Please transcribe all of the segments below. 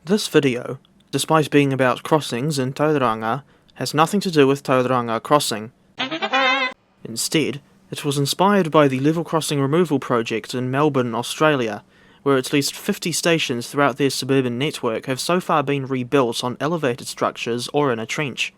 This video, despite being about crossings in Tauranga, has nothing to do with Tauranga crossing. Instead, it was inspired by the level crossing removal project in Melbourne, Australia, where at least 50 stations throughout their suburban network have so far been rebuilt on elevated structures or in a trench.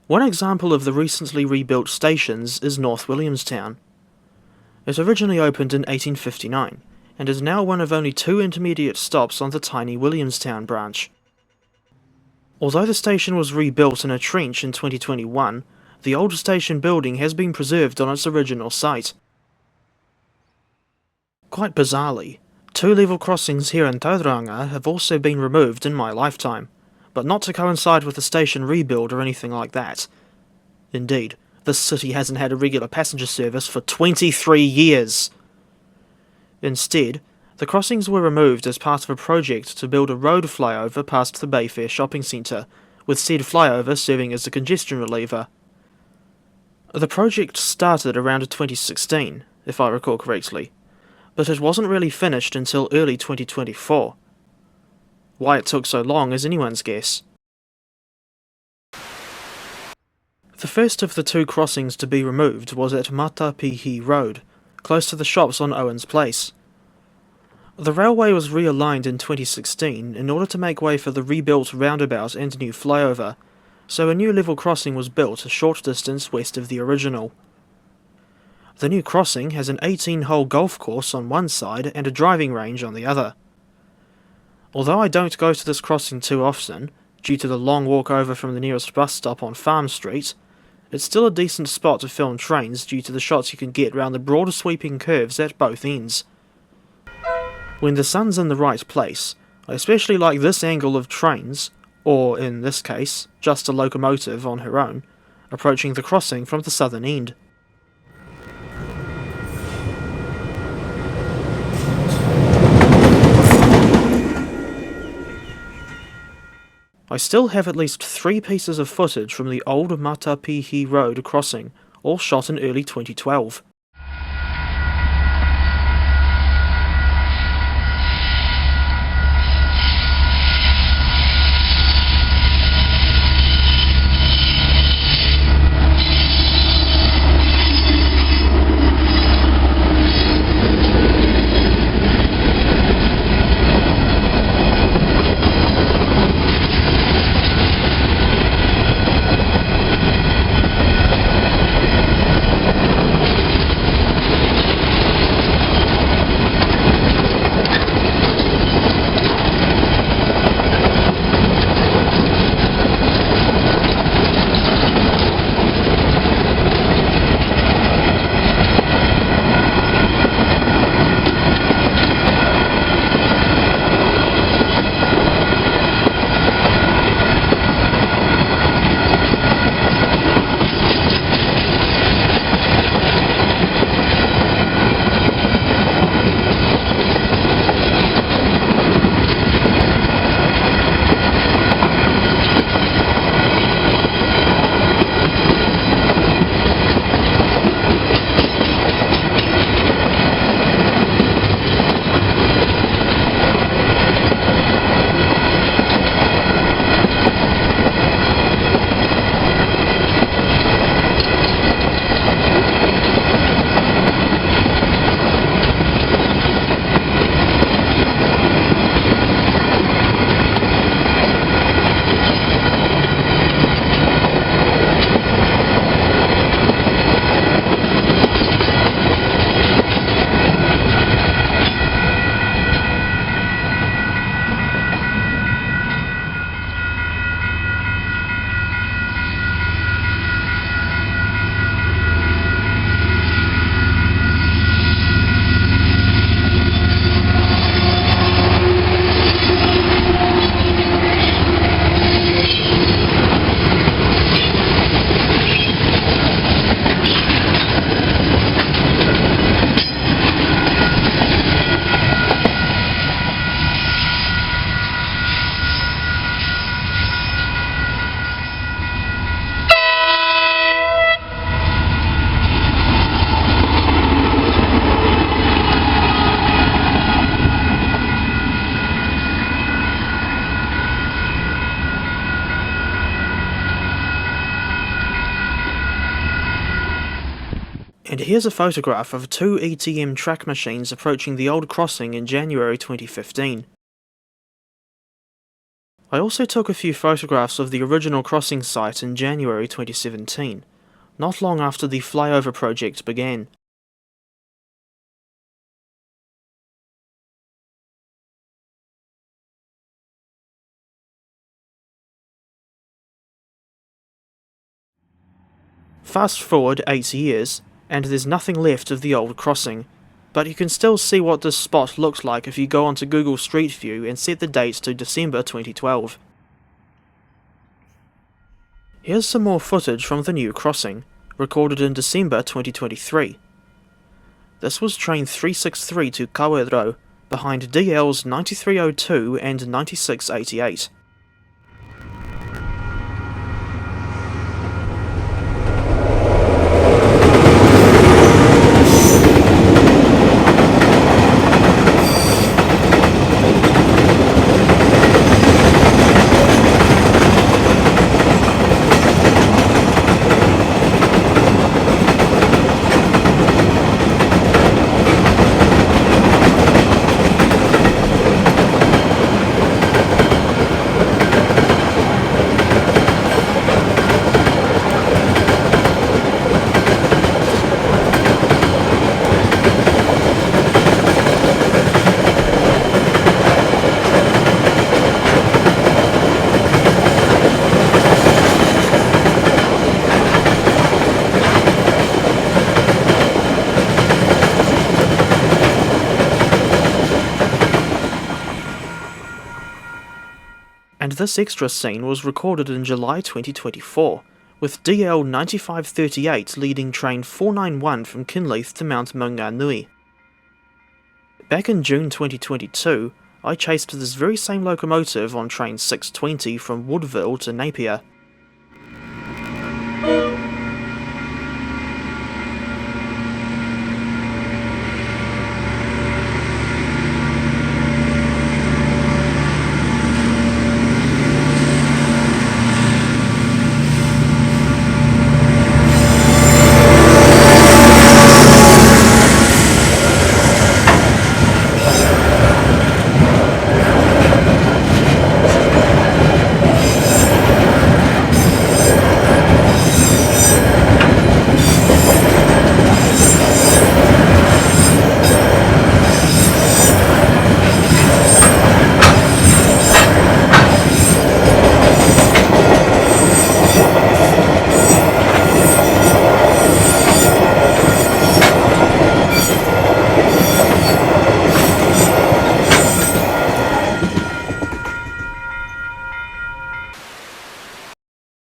One example of the recently rebuilt stations is North Williamstown. It originally opened in 1859, and is now one of only 2 intermediate stops on the tiny Williamstown branch. Although the station was rebuilt in a trench in 2021, the old station building has been preserved on its original site. Quite bizarrely, 2 level crossings here in Tauranga have also been removed in my lifetime, but not to coincide with the station rebuild or anything like that. Indeed, this city hasn't had a regular passenger service for 23 years! Instead, the crossings were removed as part of a project to build a road flyover past the Bayfair shopping centre, with said flyover serving as a congestion reliever. The project started around 2016, if I recall correctly, but it wasn't really finished until early 2024. Why it took so long is anyone's guess. The first of the 2 crossings to be removed was at Matapihi Road, close to the shops on Owens Place. The railway was realigned in 2016 in order to make way for the rebuilt roundabout and new flyover, so a new level crossing was built a short distance west of the original. The new crossing has an 18-hole golf course on one side and a driving range on the other. Although I don't go to this crossing too often, due to the long walk over from the nearest bus stop on Farm Street, it's still a decent spot to film trains due to the shots you can get round the broad sweeping curves at both ends. When the sun's in the right place, I especially like this angle of trains, or in this case, just a locomotive on her own, approaching the crossing from the southern end. I still have at least 3 pieces of footage from the old Matapihi Road crossing, all shot in early 2012. here's a photograph of two ETM track machines approaching the old crossing in January 2015. I also took a few photographs of the original crossing site in January 2017, not long after the flyover project began. Fast forward 8 years, and there's nothing left of the old crossing, but you can still see what this spot looks like if you go onto Google Street View and set the date to December 2012. Here's some more footage from the new crossing, recorded in December 2023. This was train 363 to Kawerau, behind DL's 9302 and 9688. And this extra scene was recorded in July 2024, with DL 9538 leading train 491 from Kinleith to Mount Maunganui. Back in June 2022, I chased this very same locomotive on train 620 from Woodville to Napier.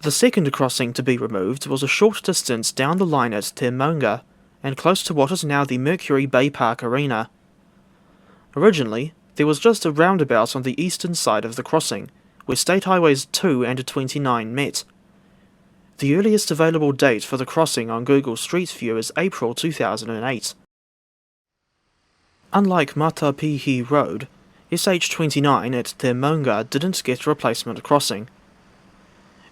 The second crossing to be removed was a short distance down the line at Te Maunga, and close to what is now the Mercury Bay Park Arena. Originally, there was just a roundabout on the eastern side of the crossing, where State Highways 2 and 29 met. The earliest available date for the crossing on Google Street View is April 2008. Unlike Matapihi Road, SH29 at Te Maunga didn't get a replacement crossing.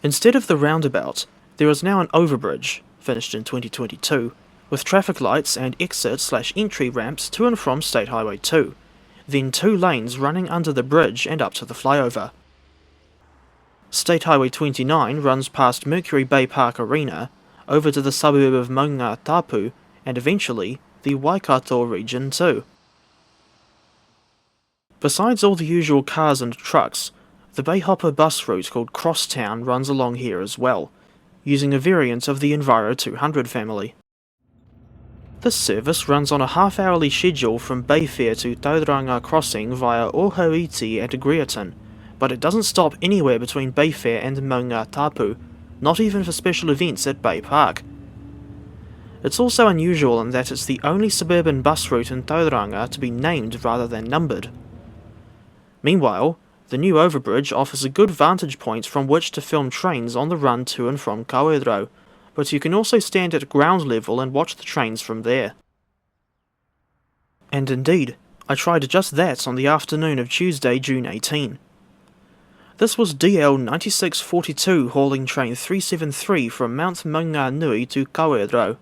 Instead of the roundabout, there is now an overbridge, finished in 2022, with traffic lights and exit/entry ramps to and from State Highway 2, then 2 lanes running under the bridge and up to the flyover. State Highway 29 runs past Mercury Bay Park Arena, over to the suburb of Maunga Tapu, and eventually the Waikato region too. Besides all the usual cars and trucks, the Bayhopper bus route called Crosstown runs along here as well, using a variant of the Enviro 200 family. This service runs on a half-hourly schedule from Bayfair to Tauranga crossing via Ohoiti and Greerton, but it doesn't stop anywhere between Bayfair and Maunga Tapu, not even for special events at Bay Park. It's also unusual in that it's the only suburban bus route in Tauranga to be named rather than numbered. Meanwhile, the new overbridge offers a good vantage point from which to film trains on the run to and from Kawerau, but you can also stand at ground level and watch the trains from there. And indeed, I tried just that on the afternoon of Tuesday, June 18. This was DL 9642 hauling train 373 from Mount Maunganui to Kawerau.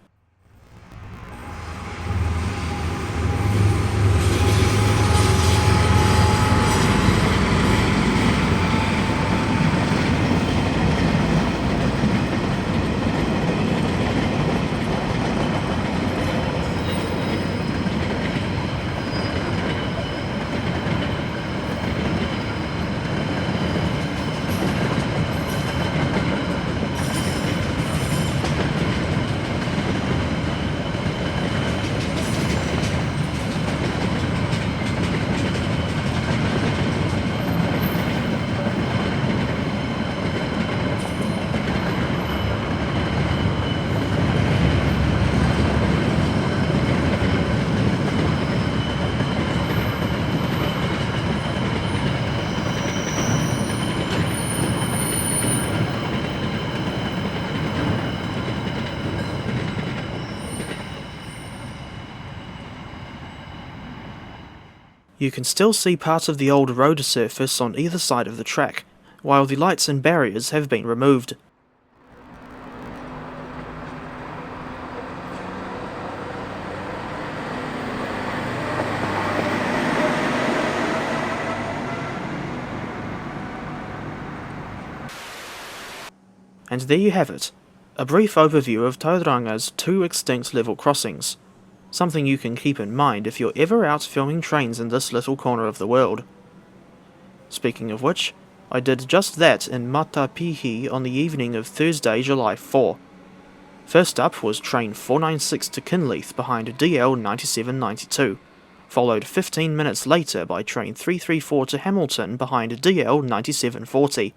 You can still see parts of the old road surface on either side of the track, while the lights and barriers have been removed. And there you have it, a brief overview of Tauranga's 2 extinct level crossings, something you can keep in mind if you're ever out filming trains in this little corner of the world. Speaking of which, I did just that in Matapihi on the evening of Thursday, July 4. First up was train 496 to Kinleith behind DL 9792, followed 15 minutes later by train 334 to Hamilton behind DL 9740.